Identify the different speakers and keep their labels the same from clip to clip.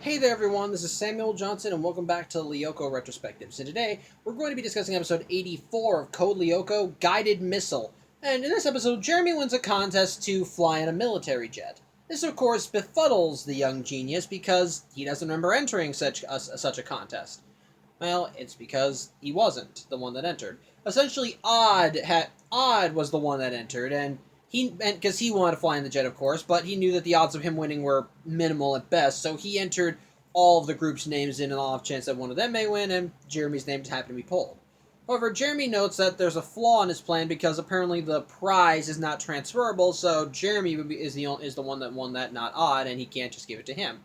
Speaker 1: Hey there everyone, this is Samuel Johnson and welcome back to Lyoko Retrospectives. And today we're going to be discussing episode 84 of Code Lyoko, Guided Missile. And in this episode, Jeremy wins a contest to fly in a military jet. This of course befuddles the young genius because he doesn't remember entering such a contest. Well, it's because he wasn't the one that entered. Essentially, Odd was the one that entered, and because he wanted to fly in the jet, of course, but he knew that the odds of him winning were minimal at best, so he entered all of the group's names in an off chance that one of them may win, and Jeremy's name happened to be pulled. However, Jeremy notes that there's a flaw in his plan because apparently the prize is not transferable, so Jeremy is the one that won that, not Odd, and he can't just give it to him.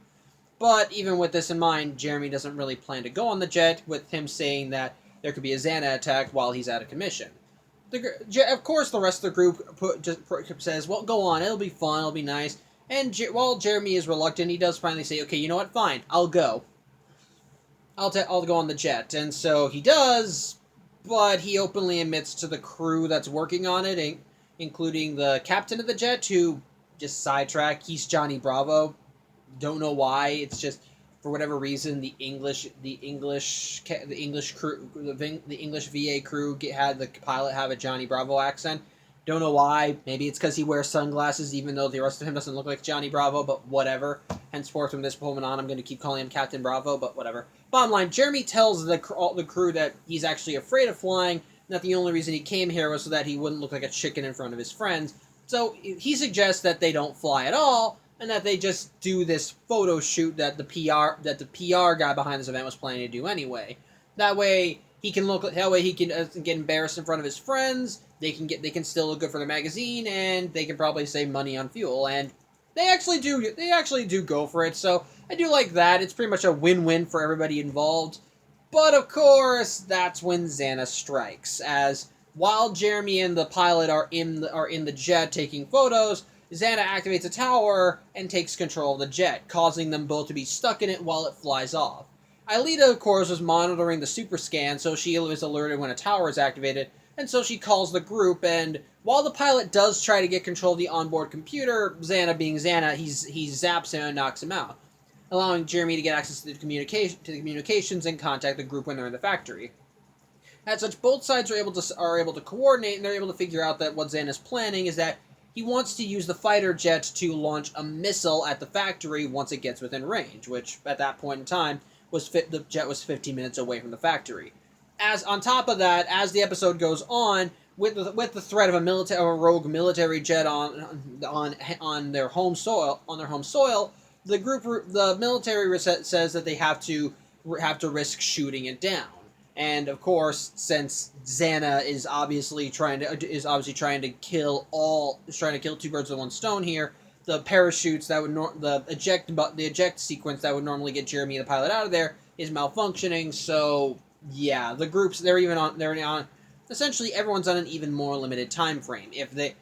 Speaker 1: But even with this in mind, Jeremy doesn't really plan to go on the jet, with him saying that there could be a XANA attack while he's out of commission. Of course, the rest of the group says, well, go on, it'll be fun, it'll be nice. And while Jeremy is reluctant, he does finally say, okay, you know what, fine, I'll go. I'll go on the jet. And so he does, but he openly admits to the crew that's working on it, including the captain of the jet, who just sidetrack. He's Johnny Bravo. Don't know why. It's just for whatever reason the English crew, the English VA crew had the pilot have a Johnny Bravo accent. Don't know why. Maybe it's because he wears sunglasses, even though the rest of him doesn't look like Johnny Bravo. But whatever. Henceforth, from this moment on, I'm going to keep calling him Captain Bravo. But whatever. Bottom line, Jeremy tells the crew that he's actually afraid of flying. That the only reason he came here was so that he wouldn't look like a chicken in front of his friends. So he suggests that they don't fly at all, and that they just do this photo shoot that the PR guy behind this event was planning to do anyway. That way he can get embarrassed in front of his friends. They can still look good for their magazine, and they can probably save money on fuel. And they actually do go for it. So I do like that. It's pretty much a win-win for everybody involved. But of course, that's when XANA strikes. As while Jeremy and the pilot are in the jet taking photos, XANA activates a tower and takes control of the jet, causing them both to be stuck in it while it flies off. Aelita, of course, was monitoring the super scan, so she was alerted when a tower is activated, and so she calls the group, and while the pilot does try to get control of the onboard computer, XANA being XANA, he zaps him and knocks him out, allowing Jeremy to get access to the communications and contact the group when they're in the factory. As such, both sides are able to coordinate, and they're able to figure out that what XANA's planning is that he wants to use the fighter jet to launch a missile at the factory once it gets within range, which at that point in time the jet was 15 minutes away from the factory. As on top of that, as the episode goes on, with the threat of a rogue military jet on their home soil, the military says that they have to risk shooting it down. And of course, since XANA is obviously trying to kill two birds with one stone here, the parachutes that would the eject sequence that would normally get Jeremy the pilot out of there is malfunctioning. So yeah, the groups they're on essentially everyone's on an even more limited time frame. If they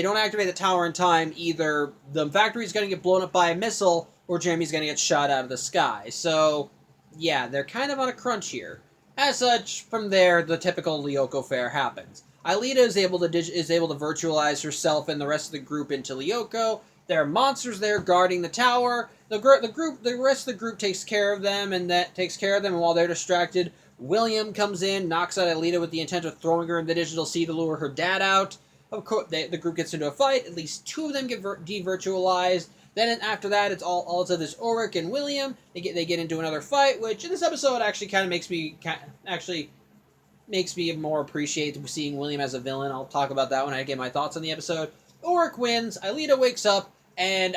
Speaker 1: don't activate the tower in time, either the factory's going to get blown up by a missile or Jeremy's going to get shot out of the sky. So yeah, they're kind of on a crunch here. As such, from there, the typical Lyoko fare happens. Aelita is able to virtualize herself and the rest of the group into Lyoko. There are monsters there guarding the tower. The rest of the group takes care of them, and while they're distracted, William comes in, knocks out Aelita with the intent of throwing her in the digital sea to lure her dad out. Of course, the group gets into a fight. At least two of them get devirtualized. Then after that, it's all to this Ulrich and William. They get into another fight, which in this episode actually kind of makes me more appreciate seeing William as a villain. I'll talk about that when I get my thoughts on the episode. Ulrich wins. Aelita wakes up, and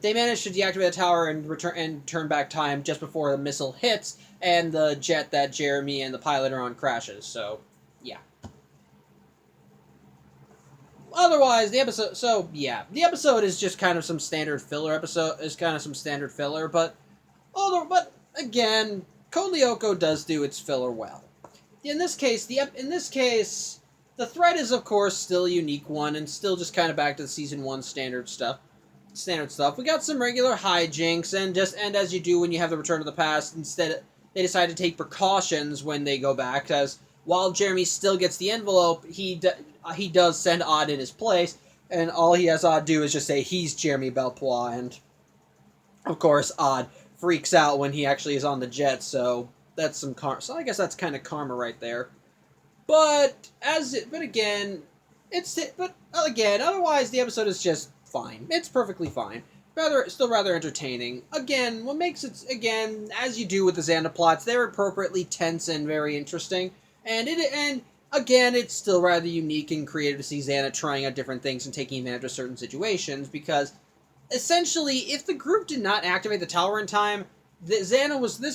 Speaker 1: they manage to deactivate the tower and turn back time just before the missile hits, and the jet that Jeremy and the pilot are on crashes. So yeah. Otherwise, the episode is just kind of some standard filler but again, Code Lyoko does do its filler well. In this case, the threat is of course still a unique one and still just kind of back to the season 1 standard stuff. We got some regular hijinks, and as you do when you have the Return to the Past, instead they decide to take precautions when they go back, as while Jeremy still gets the envelope, he does send Odd in his place, and all he has Odd do is just say he's Jeremy Belpois, and of course Odd freaks out when he actually is on the jet. So that's some karma. So I guess that's kind of karma right there. But otherwise the episode is just fine. It's perfectly fine. Still rather entertaining. Again, what makes it, again, as you do with the XANA plots, they're appropriately tense and very interesting. And again, it's still rather unique and creative to see XANA trying out different things and taking advantage of certain situations, because essentially, if the group did not activate the tower in time, this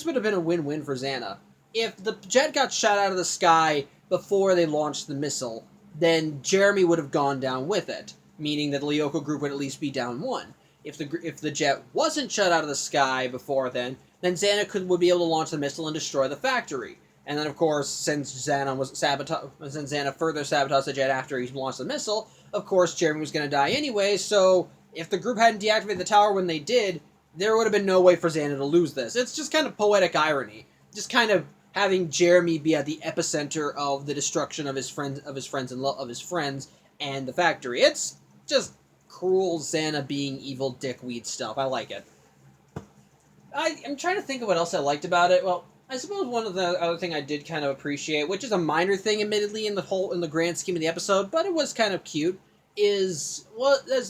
Speaker 1: would have been a win-win for XANA. If the jet got shot out of the sky before they launched the missile, then Jeremy would have gone down with it, meaning that the Lyoko group would at least be down one. If the jet wasn't shot out of the sky before then XANA would be able to launch the missile and destroy the factory. And then, of course, since XANA further sabotaged the jet after he launched the missile, of course, Jeremy was going to die anyway. So if the group hadn't deactivated the tower when they did, there would have been no way for XANA to lose this. It's just kind of poetic irony, just kind of having Jeremy be at the epicenter of the destruction of his friends and the factory. It's just cruel XANA being evil dickweed stuff. I like it. I'm trying to think of what else I liked about it. Well, I suppose one of the other thing I did kind of appreciate, which is a minor thing, admittedly, in the grand scheme of the episode, but it was kind of cute, is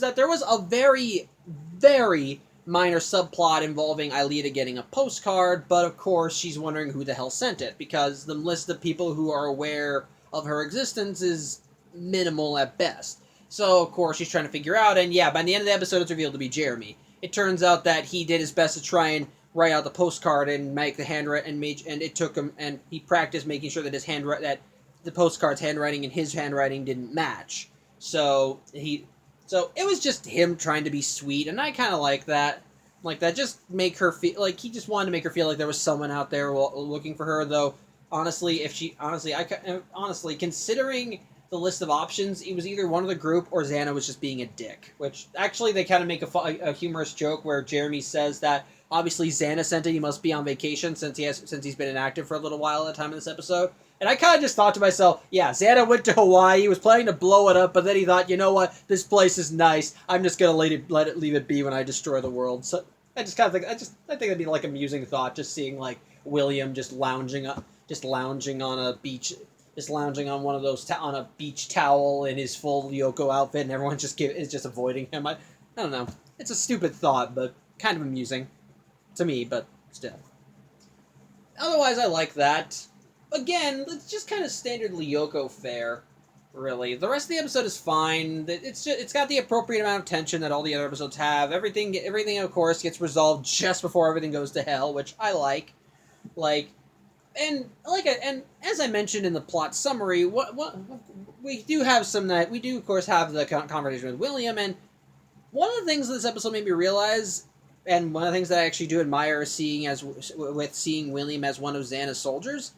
Speaker 1: that there was a very, very minor subplot involving Aelita getting a postcard, but of course she's wondering who the hell sent it, because the list of people who are aware of her existence is minimal at best. So, of course, she's trying to figure out, and yeah, by the end of the episode, it's revealed to be Jeremy. It turns out that he did his best to try and write out the postcard and make the handwriting, and it took him, and he practiced making sure that that the postcard's handwriting and his handwriting didn't match. So it was just him trying to be sweet, and I kind of like that. Just make her feel like he just wanted to make her feel like there was someone out there looking for her. Though, honestly, considering the list of options, it was either one of the group or XANA was just being a dick. Which, actually, they kind of make a humorous joke where Jeremy says that, obviously, XANA sent it, he must be on vacation since he's been inactive for a little while at the time of this episode. And I kind of just thought to myself, yeah, XANA went to Hawaii, he was planning to blow it up, but then he thought, you know what, this place is nice, I'm just gonna leave it be when I destroy the world. So, I just kind of think, I think that'd be like an amusing thought, just seeing, like, William just lounging on a beach, just lounging on one of those on a beach towel in his full Lyoko outfit, and everyone is just avoiding him. I don't know. It's a stupid thought, but kind of amusing to me. But still. Otherwise, I like that. Again, it's just kind of standard Lyoko fare, really. The rest of the episode is fine. It's got the appropriate amount of tension that all the other episodes have. Everything, of course, gets resolved just before everything goes to hell, which I like. And as I mentioned in the plot summary, we do of course have the conversation with William, and one of the things this episode made me realize, and one of the things that I actually do admire seeing William as one of XANA's soldiers,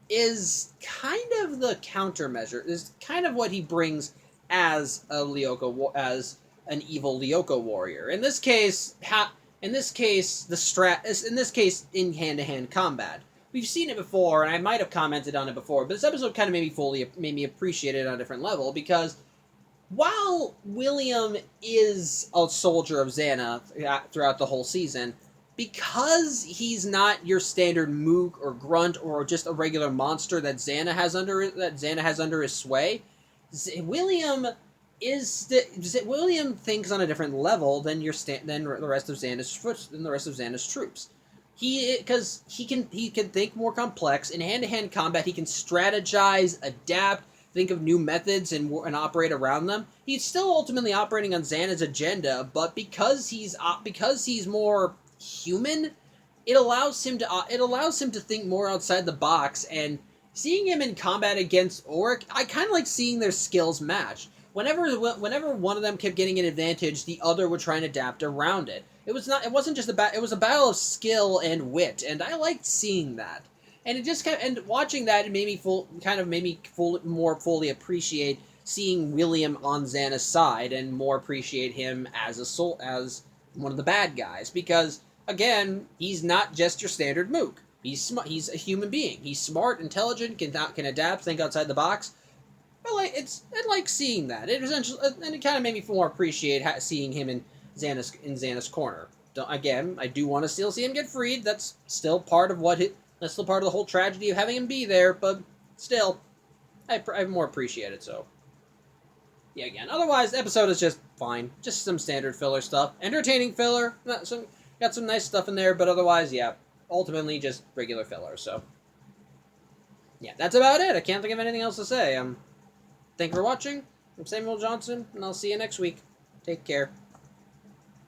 Speaker 1: is kind of the countermeasure. Is kind of what he brings as an evil Lyoko warrior. In this case, in hand-to-hand combat. We've seen it before, and I might have commented on it before, but this episode kind of made me appreciate it on a different level, because while William is a soldier of XANA throughout the whole season, because he's not your standard mook or grunt or just a regular monster that XANA has under his sway, William thinks on a different level than the rest of XANA's troops. Because he can think more complex. In hand-to-hand combat, he can strategize, adapt, think of new methods, and operate around them. He's still ultimately operating on XANA's agenda, but because he's more human, it allows him to think more outside the box. And seeing him in combat against Auric, I kind of like seeing their skills match. Whenever one of them kept getting an advantage, the other would try and adapt around it. It was a battle of skill and wit, and I liked seeing that. And watching that, it made me more fully appreciate seeing William on XANA's side, and more appreciate him as one of the bad guys, because again, he's not just your standard mook. He's a human being. He's smart, intelligent, can adapt, think outside the box. I like seeing that. It kind of made me more appreciate seeing him in XANA's corner. Again, I do want to still see him get freed. That's still part of that's still part of the whole tragedy of having him be there. But still, I more appreciate it. So, yeah, again. Otherwise, the episode is just fine. Just some standard filler stuff. Entertaining filler. Got some nice stuff in there. But otherwise, yeah, ultimately just regular filler. So, yeah, that's about it. I can't think of anything else to say. Thank you for watching. I'm Samuel Johnson, and I'll see you next week. Take care.